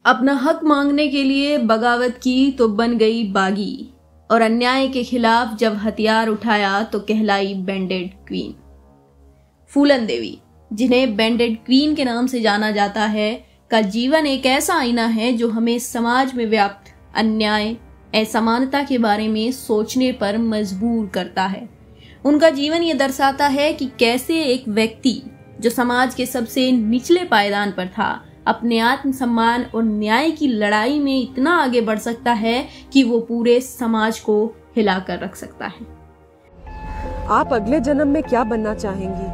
अपना हक मांगने के लिए बगावत की तो बन गई बागी, और अन्याय के खिलाफ जब हथियार उठाया तो कहलाई बैंडेड क्वीन। फूलन देवी, जिन्हें बैंडेड क्वीन के नाम से जाना जाता है, का जीवन एक ऐसा आईना है जो हमें समाज में व्याप्त अन्याय, असमानता के बारे में सोचने पर मजबूर करता है। उनका जीवन ये दर्शाता है कि कैसे एक व्यक्ति जो समाज के सबसे निचले पायदान पर था, अपने आत्मसम्मान और न्याय की लड़ाई में इतना आगे बढ़ सकता है कि वो पूरे समाज को हिलाकर रख सकता है। आप अगले जन्म में क्या बनना चाहेंगी?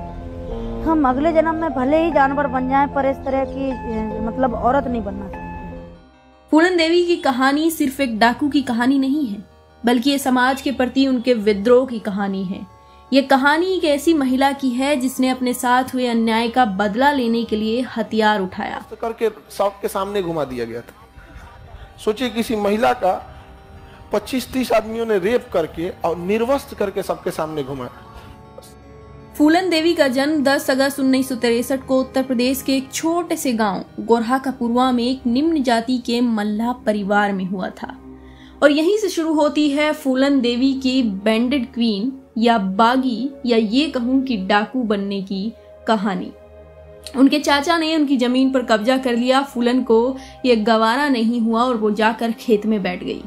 हम अगले जन्म में भले ही जानवर बन जाएं, पर इस तरह की मतलब औरत नहीं बनना चाहते। फूलन देवी की कहानी सिर्फ एक डाकू की कहानी नहीं है, बल्कि ये समाज के प्रति उनके विद्रोह की कहानी है। ये कहानी एक ऐसी महिला की है जिसने अपने साथ हुए अन्याय का बदला लेने के लिए हथियार उठाया। तो करके सबके सामने घुमा दिया गया था। सोचिए, किसी महिला का 25-30 आदमियों ने रेप करके और निर्वस्त्र करके सबके सामने घुमाया। फूलन देवी का जन्म 10 अगस्त 1963 को उत्तर प्रदेश के एक छोटे से गांव गोरहा का पूर्वा में एक निम्न जाति के मल्लाह परिवार में हुआ था, और यहीं से शुरू होती है फूलन देवी की बैंडेड क्वीन या बागी, या ये कहूं कि डाकू बनने की कहानी। उनके चाचा ने उनकी जमीन पर कब्जा कर लिया। फूलन को यह गवारा नहीं हुआ और वो जाकर खेत में बैठ गई।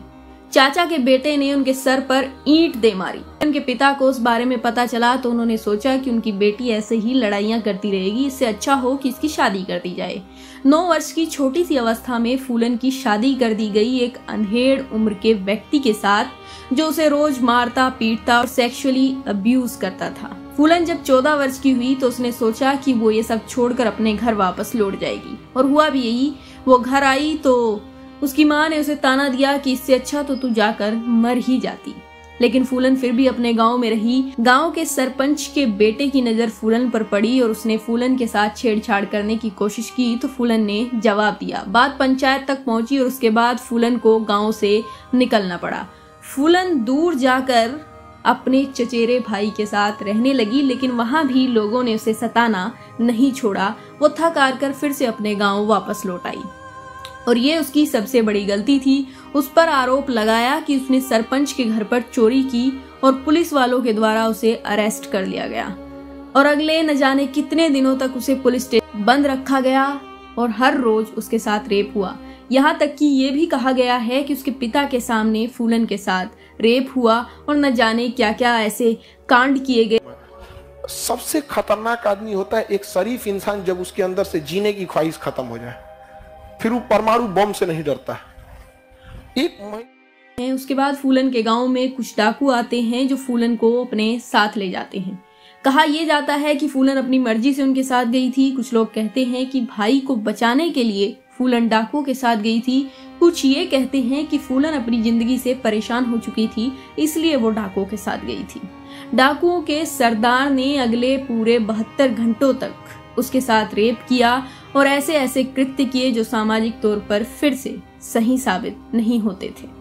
चाचा के बेटे ने उनके सर पर ईंट दे मारी। उनके पिता को उस बारे में पता चला तो उन्होंने सोचा कि उनकी बेटी ऐसे ही लड़ाइयां करती रहेगी, इससे अच्छा हो कि इसकी शादी कर दी जाए। 9 वर्ष की छोटी सी अवस्था में फूलन की शादी कर दी गई एक अनहेड़ उम्र के व्यक्ति के साथ, जो उसे रोज मारता, पीटता और सेक्सुअली अब्यूज करता था। फूलन जब 14 वर्ष की हुई तो उसने सोचा कि वो ये सब छोड़कर अपने घर वापस लौट जाएगी, और हुआ भी यही। वो घर आई तो उसकी माँ ने उसे ताना दिया कि इससे अच्छा तो तू जाकर मर ही जाती। लेकिन फूलन फिर भी अपने गांव में रही। गांव के सरपंच के बेटे की नजर फूलन पर पड़ी और उसने फूलन के साथ छेड़छाड़ करने की कोशिश की तो फूलन ने जवाब दिया। बात पंचायत तक पहुंची और उसके बाद फूलन को गांव से निकलना पड़ा। फूलन दूर जाकर अपने चचेरे भाई के साथ रहने लगी, लेकिन वहां भी लोगों ने उसे सताना नहीं छोड़ा। वो थक हार कर फिर से अपने गांव वापस लौट आई, और ये उसकी सबसे बड़ी गलती थी। उस पर आरोप लगाया कि उसने सरपंच के घर पर चोरी की और पुलिस वालों के द्वारा उसे अरेस्ट कर लिया गया, और अगले न जाने कितने दिनों तक उसे पुलिस स्टेशन बंद रखा गया और हर रोज उसके साथ रेप हुआ। यहाँ तक कि ये भी कहा गया है कि उसके पिता के सामने फूलन के साथ रेप हुआ और न जाने क्या क्या ऐसे कांड किए गए। सबसे खतरनाक आदमी होता है एक शरीफ इंसान, जब उसके अंदर से जीने की ख्वाहिश खत्म हो जाए, फिर वो परमाणु बम से नहीं डरता। उसके बाद फूलन के गांव में कुछ डाकू आते हैं जो फूलन को अपने साथ ले जाते हैं। कहा यह जाता है कि फूलन अपनी मर्जी से उनके साथ गई थी। कुछ लोग कहते हैं कि भाई को बचाने के लिए फूलन डाकुओं के साथ गई थी। कुछ ये कहते हैं कि फूलन अपनी जिंदगी से परेशान हो चुकी थी, इसलिए वो डाकुओं के साथ गई थी। डाकुओं के सरदार ने अगले पूरे 72 घंटों तक उसके साथ रेप किया और ऐसे ऐसे कृत्य किए जो सामाजिक तौर पर फिर से सही साबित नहीं होते थे।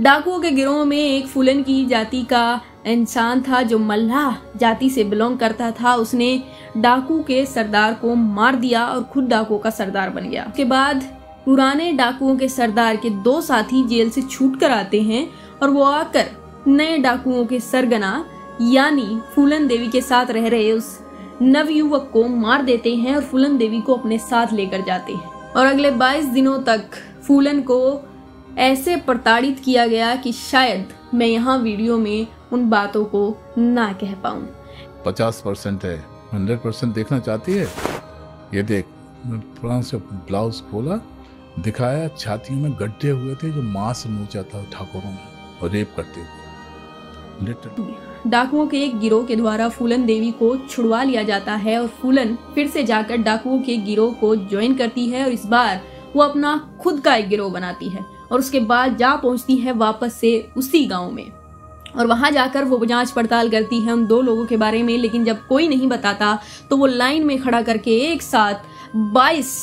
डाकुओं के गिरोह में एक फूलन की जाति का इंसान था जो मल्लाह जाति से बिलोंग करता था। उसने डाकू के सरदार को मार दिया और खुद डाकुओं का सरदार बन गया। उसके बाद पुराने डाकुओं के सरदार के 2 साथी जेल से छूट कर आते हैं और वो आकर नए डाकुओं के सरगना यानी फूलन देवी के साथ रह रहे उस नवयुवक को मार देते हैं और फूलन देवी को अपने साथ लेकर जाते हैं। और अगले 22 दिनों तक फूलन को ऐसे प्रताड़ित किया गया कि शायद मैं यहाँ वीडियो में उन बातों को ना कह पाऊं। 50% है, 100% देखना चाहती है? ये देख, मैं पुराना से ब्लाउज खोला, दिखाया, छातियों में गड्ढे हुए थे जो मांस नोचा था ठाकुरों में और रेप करते हुए। डाकुओं के एक गिरोह के द्वारा फूलन देवी को छुड़वा लिया जाता है और फूलन फिर से जाकर डाकुओं के गिरोह को ज्वाइन करती है और इस बार वो अपना खुद का एक गिरोह बनाती है और उसके बाद जा पहुंचती है वापस से उसी गांव में और वहां जाकर वो जांच पड़ताल करती है उन 2 लोगों के बारे में। लेकिन जब कोई नहीं बताता तो वो लाइन में खड़ा करके एक साथ 22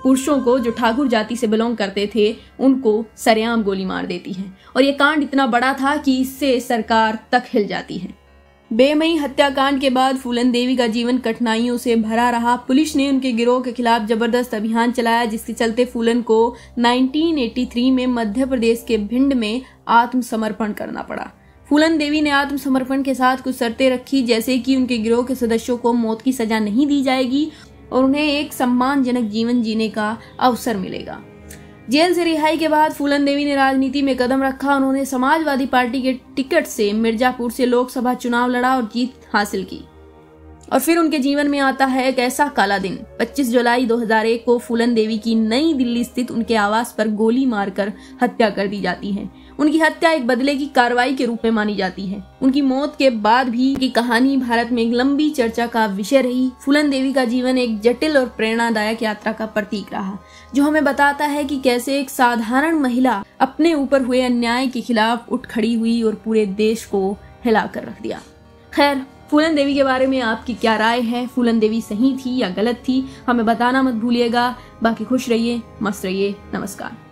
पुरुषों को जो ठाकुर जाति से बिलोंग करते थे उनको सरेआम गोली मार देती है। और ये कांड इतना बड़ा था कि इससे सरकार तक हिल जाती है। बेमई हत्याकांड के बाद फूलन देवी का जीवन कठिनाइयों से भरा रहा। पुलिस ने उनके गिरोह के खिलाफ जबरदस्त अभियान चलाया, जिसके चलते फूलन को 1983 में मध्य प्रदेश के भिंड में आत्मसमर्पण करना पड़ा। फूलन देवी ने आत्मसमर्पण के साथ कुछ शर्तें रखी, जैसे कि उनके गिरोह के सदस्यों को मौत की सजा नहीं दी जाएगी और उन्हें एक सम्मानजनक जीवन जीने का अवसर मिलेगा। जेल से रिहाई के बाद फूलन देवी ने राजनीति में कदम रखा। उन्होंने समाजवादी पार्टी के टिकट से मिर्जापुर से लोकसभा चुनाव लड़ा और जीत हासिल की। और फिर उनके जीवन में आता है एक ऐसा काला दिन। 25 जुलाई 2001 को फूलन देवी की नई दिल्ली स्थित उनके आवास पर गोली मारकर हत्या कर दी जाती है। उनकी हत्या एक बदले की कार्रवाई के रूप में मानी जाती है। उनकी मौत के बाद भी की कहानी भारत में एक लंबी चर्चा का विषय रही। फूलन देवी का जीवन एक जटिल और प्रेरणादायक यात्रा का प्रतीक रहा, जो हमें बताता है कि कैसे एक साधारण महिला अपने ऊपर हुए अन्याय के खिलाफ उठ खड़ी हुई और पूरे देश को हिला कर रख दिया। खैर, फूलन देवी के बारे में आपकी क्या राय है? फूलन देवी सही थी या गलत थी? हमें बताना मत भूलिएगा। बाकी खुश रहिए, मस्त रहिए। नमस्कार।